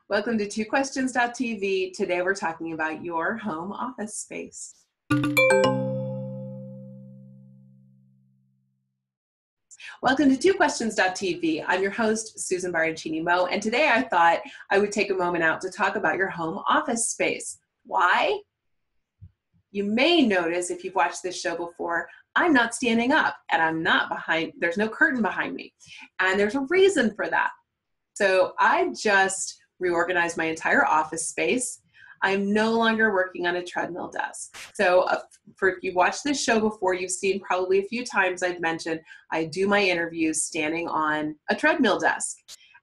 Welcome to twoquestions.tv. Today we're talking about your home office space. Welcome to twoquestions.tv. I'm your host, Susan Baroncini-Moe, and today I thought I would take a moment out to talk about your home office space. Why? You may notice if you've watched this show before, I'm not standing up and I'm not behind, there's no curtain behind me. And there's a reason for that. So I just reorganized my entire office space. I'm no longer working on a treadmill desk. So if you've watched this show before, you've seen probably a few times I've mentioned I do my interviews standing on a treadmill desk.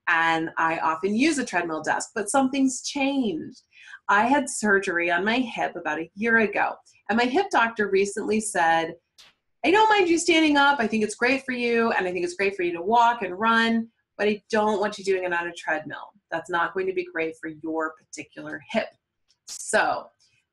And I often use a treadmill desk, but something's changed. I had surgery on my hip about a year ago, and my hip doctor recently said, I don't mind you standing up. I think it's great for you, and I think it's great for you to walk and run, but I don't want you doing it on a treadmill. That's not going to be great for your particular hip. So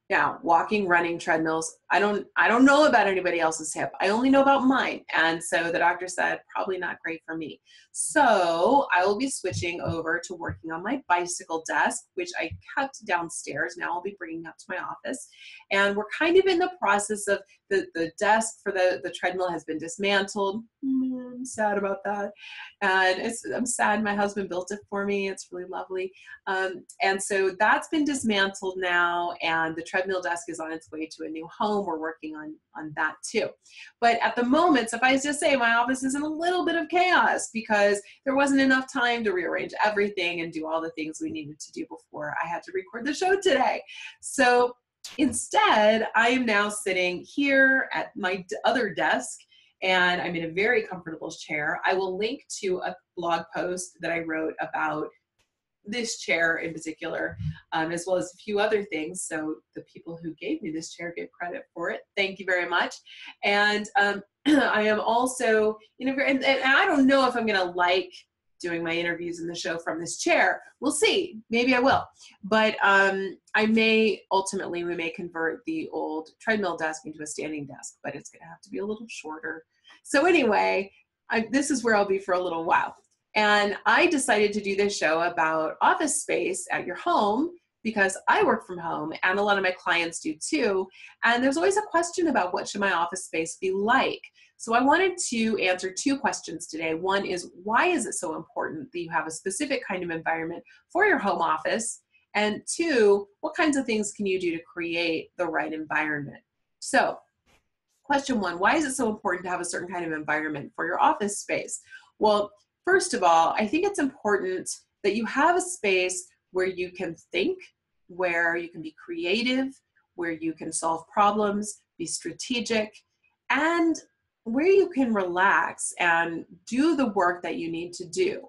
now, walking, running, treadmills, I don't know about anybody else's hip. I only know about mine. And so the doctor said, probably not great for me. So I will be switching over to working on my bicycle desk, which I kept downstairs. Now I'll be bringing up to my office. And we're kind of in the process of the desk for the treadmill has been dismantled. I'm sad about that. And I'm sad my husband built it for me. It's really lovely. And so that's been dismantled now, and the treadmill desk is on its way to a new home. We're working on that too. But at the moment, suffice to say, my office is in a little bit of chaos because there wasn't enough time to rearrange everything and do all the things we needed to do before I had to record the show today. So instead, I am now sitting here at my other desk, and I'm in a very comfortable chair. I will link to a blog post that I wrote about this chair in particular, as well as a few other things. So the people who gave me this chair give credit for it. Thank you very much. And I am also in a very, and I don't know if I'm going to like doing my interviews in the show from this chair. We'll see. Maybe I will. But I may, ultimately, we may convert the old treadmill desk into a standing desk, but it's going to have to be a little shorter. So anyway, this is where I'll be for a little while. And I decided to do this show about office space at your home because I work from home and a lot of my clients do too. And there's always a question about what should my office space be like? So I wanted to answer two questions today. One is, why is it so important that you have a specific kind of environment for your home office? And two, what kinds of things can you do to create the right environment? So question one, why is it so important to have a certain kind of environment for your office space? Well, first of all, I think it's important that you have a space where you can think, where you can be creative, where you can solve problems, be strategic, and where you can relax and do the work that you need to do.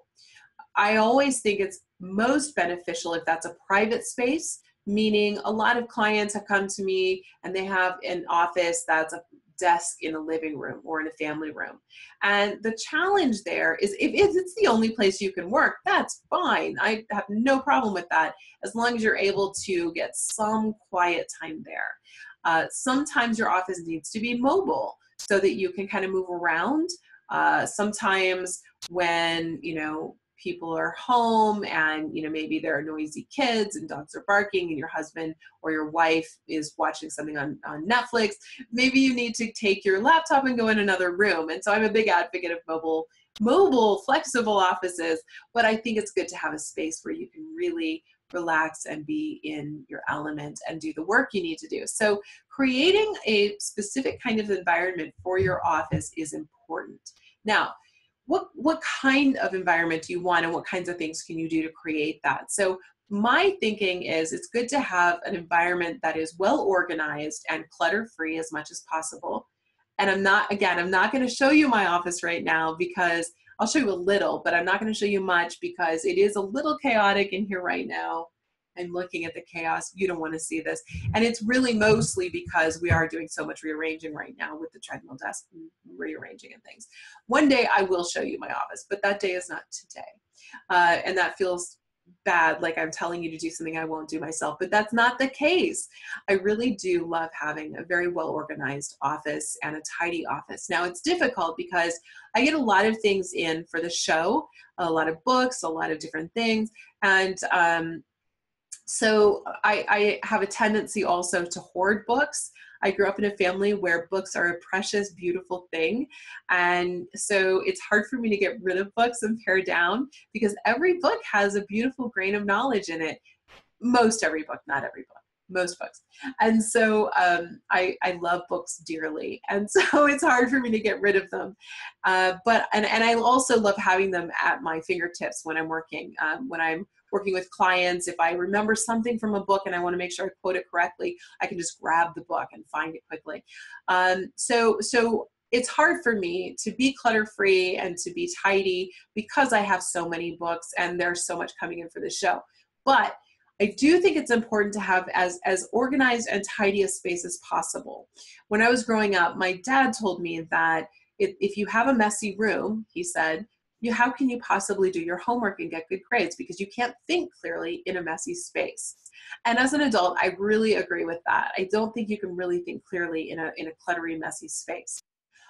I always think it's most beneficial if that's a private space, meaning a lot of clients have come to me and they have an office that's a desk in a living room or in a family room. And the challenge there is if it's the only place you can work, that's fine. I have no problem with that as long as you're able to get some quiet time there. Sometimes your office needs to be mobile so that you can kind of move around. Sometimes when, people are home and, maybe there are noisy kids and dogs are barking and your husband or your wife is watching something on Netflix, maybe you need to take your laptop and go in another room. And so I'm a big advocate of mobile, flexible offices, but I think it's good to have a space where you can really relax and be in your element and do the work you need to do. So creating a specific kind of environment for your office is important. Now, what kind of environment do you want and what kinds of things can you do to create that? So my thinking is it's good to have an environment that is well organized and clutter-free as much as possible. And I'm not going to show you my office right now because I'll show you a little, but I'm not going to show you much because it is a little chaotic in here right now. I'm looking at the chaos. You don't want to see this. And it's really mostly because we are doing so much rearranging right now with the treadmill desk, rearranging and things. One day I will show you my office, but that day is not today. And that feels bad, like I'm telling you to do something I won't do myself, but that's not the case. I really do love having a very well-organized office and a tidy office. Now it's difficult because I get a lot of things in for the show, a lot of books, a lot of different things, and So I have a tendency also to hoard books. I grew up in a family where books are a precious, beautiful thing. And so it's hard for me to get rid of books and pare down because every book has a beautiful grain of knowledge in it. Most every book, not every book, most books. And so I love books dearly. And so it's hard for me to get rid of them. And I also love having them at my fingertips when I'm working. When I'm working with clients, if I remember something from a book and I want to make sure I quote it correctly, I can just grab the book and find it quickly. So it's hard for me to be clutter-free and to be tidy because I have so many books and there's so much coming in for the show. But I do think it's important to have as organized and tidy a space as possible. When I was growing up, my dad told me that if you have a messy room, he said, how can you possibly do your homework and get good grades? Because you can't think clearly in a messy space. And as an adult, I really agree with that. I don't think you can really think clearly in a cluttery, messy space.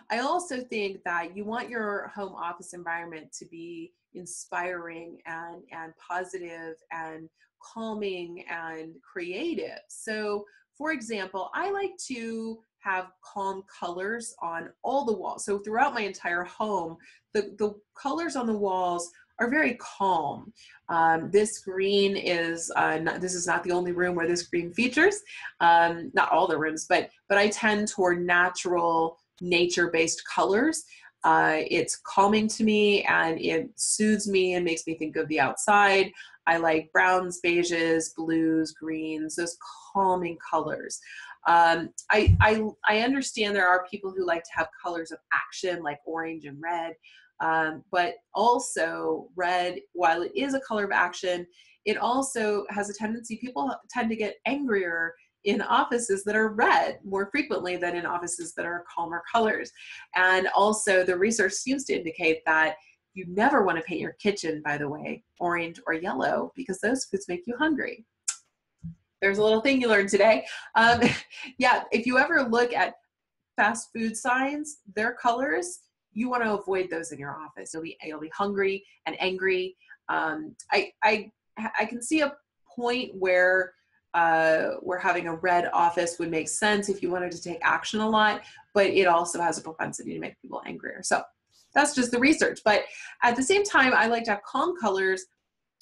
I also think that you want your home office environment to be inspiring and positive and calming and creative. So, for example, I like to have calm colors on all the walls. So throughout my entire home, the colors on the walls are very calm. This green is, this is not the only room where this green features, not all the rooms, but I tend toward natural, nature-based colors. It's calming to me and it soothes me and makes me think of the outside. I like browns, beiges, blues, greens, those calming colors. I understand there are people who like to have colors of action like orange and red, but also red, while it is a color of action, it also has a tendency, people tend to get angrier in offices that are red more frequently than in offices that are calmer colors. And also the research seems to indicate that you never want to paint your kitchen, by the way, orange or yellow, because those foods make you hungry. There's a little thing you learned today. Yeah, if you ever look at fast food signs, their colors, you want to avoid those in your office. You'll be hungry and angry. I can see a point where having a red office would make sense if you wanted to take action a lot, but it also has a propensity to make people angrier. So that's just the research. But at the same time, I like to have calm colors.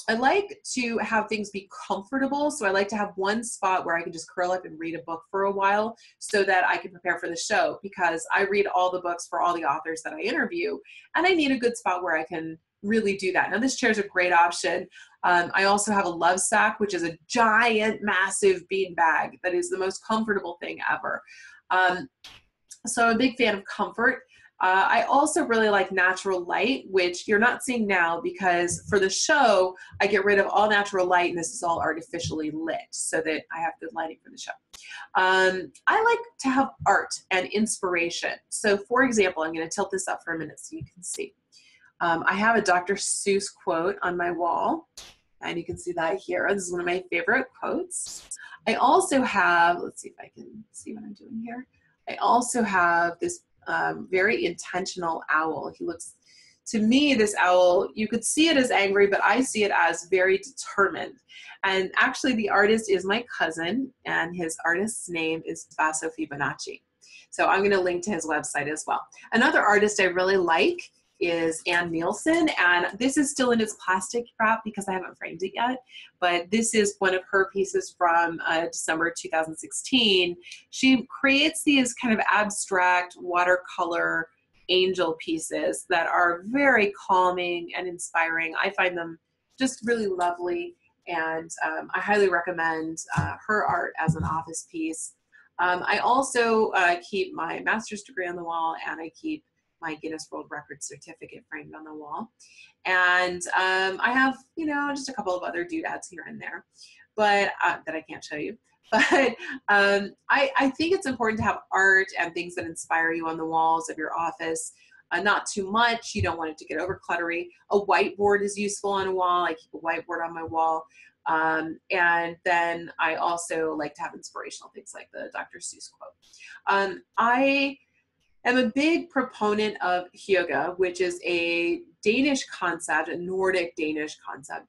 I like to have things be comfortable. So I like to have one spot where I can just curl up and read a book for a while so that I can prepare for the show, because I read all the books for all the authors that I interview, and I need a good spot where I can really do that. Now this chair is a great option. I also have a love sack, which is a giant, massive bean bag that is the most comfortable thing ever. So I'm a big fan of comfort. I also really like natural light, which you're not seeing now because for the show, I get rid of all natural light and this is all artificially lit so that I have good lighting for the show. I like to have art and inspiration. So for example, I'm going to tilt this up for a minute so you can see. I have a Dr. Seuss quote on my wall, and you can see that here. This is one of my favorite quotes. I also have, let's see if I can see what I'm doing here. I also have this very intentional owl. He looks, to me, this owl, you could see it as angry, but I see it as very determined. And actually the artist is my cousin, and his artist's name is Basso Fibonacci. So I'm going to link to his website as well. Another artist I really like is Ann Nielsen, and this is still in its plastic wrap because I haven't framed it yet, but this is one of her pieces from December 2016. She creates these kind of abstract watercolor angel pieces that are very calming and inspiring. I find them just really lovely, and I highly recommend her art as an office piece. I also keep my master's degree on the wall, and I keep my Guinness World Record certificate framed on the wall. And I have, you know, just a couple of other doodads here and there, but that I can't show you. But I think it's important to have art and things that inspire you on the walls of your office. Not too much. You don't want it to get over cluttery. A whiteboard is useful on a wall. I keep a whiteboard on my wall. And then I also like to have inspirational things like the Dr. Seuss quote. I'm a big proponent of hygge, which is a Danish concept, a Nordic Danish concept.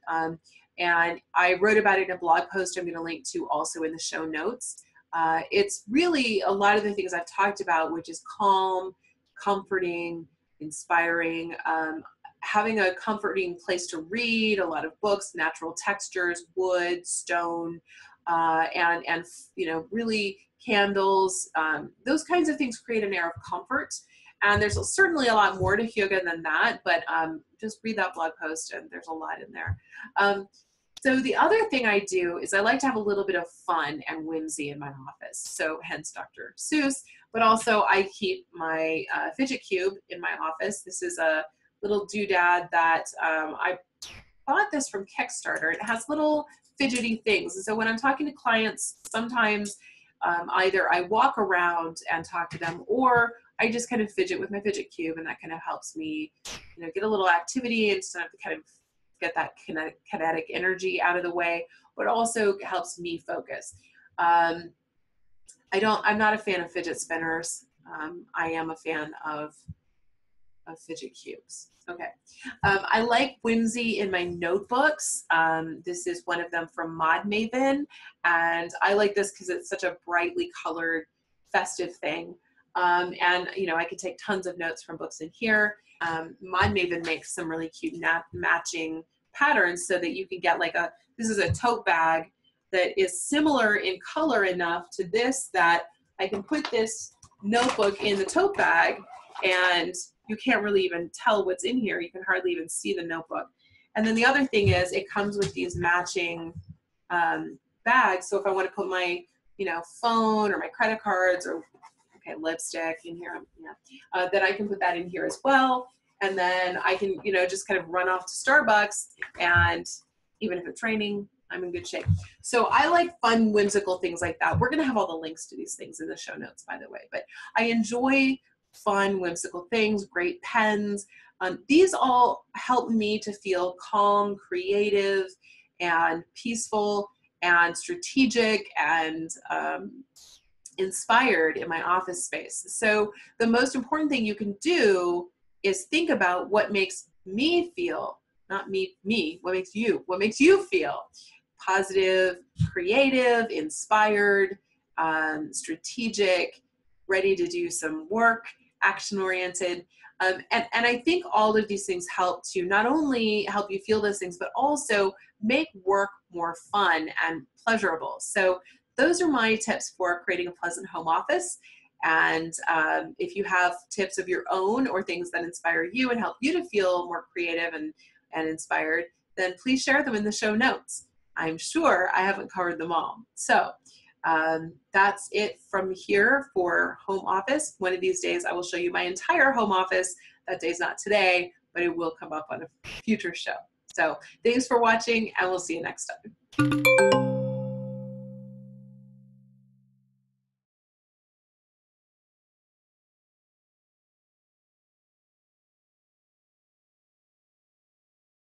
And I wrote about it in a blog post I'm going to link to also in the show notes. It's really a lot of the things I've talked about, which is calm, comforting, inspiring, having a comforting place to read, a lot of books, natural textures, wood, stone, and really candles. Those kinds of things create an air of comfort. And there's certainly a lot more to yoga than that, but just read that blog post and there's a lot in there. So the other thing I do is I like to have a little bit of fun and whimsy in my office. So hence Dr. Seuss, but also I keep my fidget cube in my office. This is a little doodad that I bought this from Kickstarter. It has little fidgety things. And so when I'm talking to clients, sometimes either I walk around and talk to them, or I just kind of fidget with my fidget cube, and that kind of helps me, get a little activity instead of kind of get that kinetic energy out of the way, but also helps me focus. I'm not a fan of fidget spinners. I am a fan of fidget cubes. Okay. I like whimsy in my notebooks. This is one of them from Mod Maven, and I like this because it's such a brightly colored, festive thing. And I could take tons of notes from books in here. Mod Maven makes some really cute matching patterns so that you can get this is a tote bag that is similar in color enough to this that I can put this notebook in the tote bag and you can't really even tell what's in here. You can hardly even see the notebook. And then the other thing is it comes with these matching bags. So if I want to put my, phone or my credit cards or lipstick in here, then I can put that in here as well. And then I can, just kind of run off to Starbucks, and even if it's raining, I'm in good shape. So I like fun, whimsical things like that. We're going to have all the links to these things in the show notes, by the way, but I enjoy fun, whimsical things, great pens. These all help me to feel calm, creative, and peaceful, and strategic, and inspired in my office space. So the most important thing you can do is think about what makes me feel, not me, what makes you feel positive, creative, inspired, strategic, ready to do some work, action-oriented. And I think all of these things help to not only help you feel those things, but also make work more fun and pleasurable. So those are my tips for creating a pleasant home office. And if you have tips of your own or things that inspire you and help you to feel more creative and inspired, then please share them in the show notes. I'm sure I haven't covered them all. So that's it from here for home office. One of these days I will show you my entire home office. That day's not today, but it will come up on a future show. So thanks for watching, and we'll see you next time.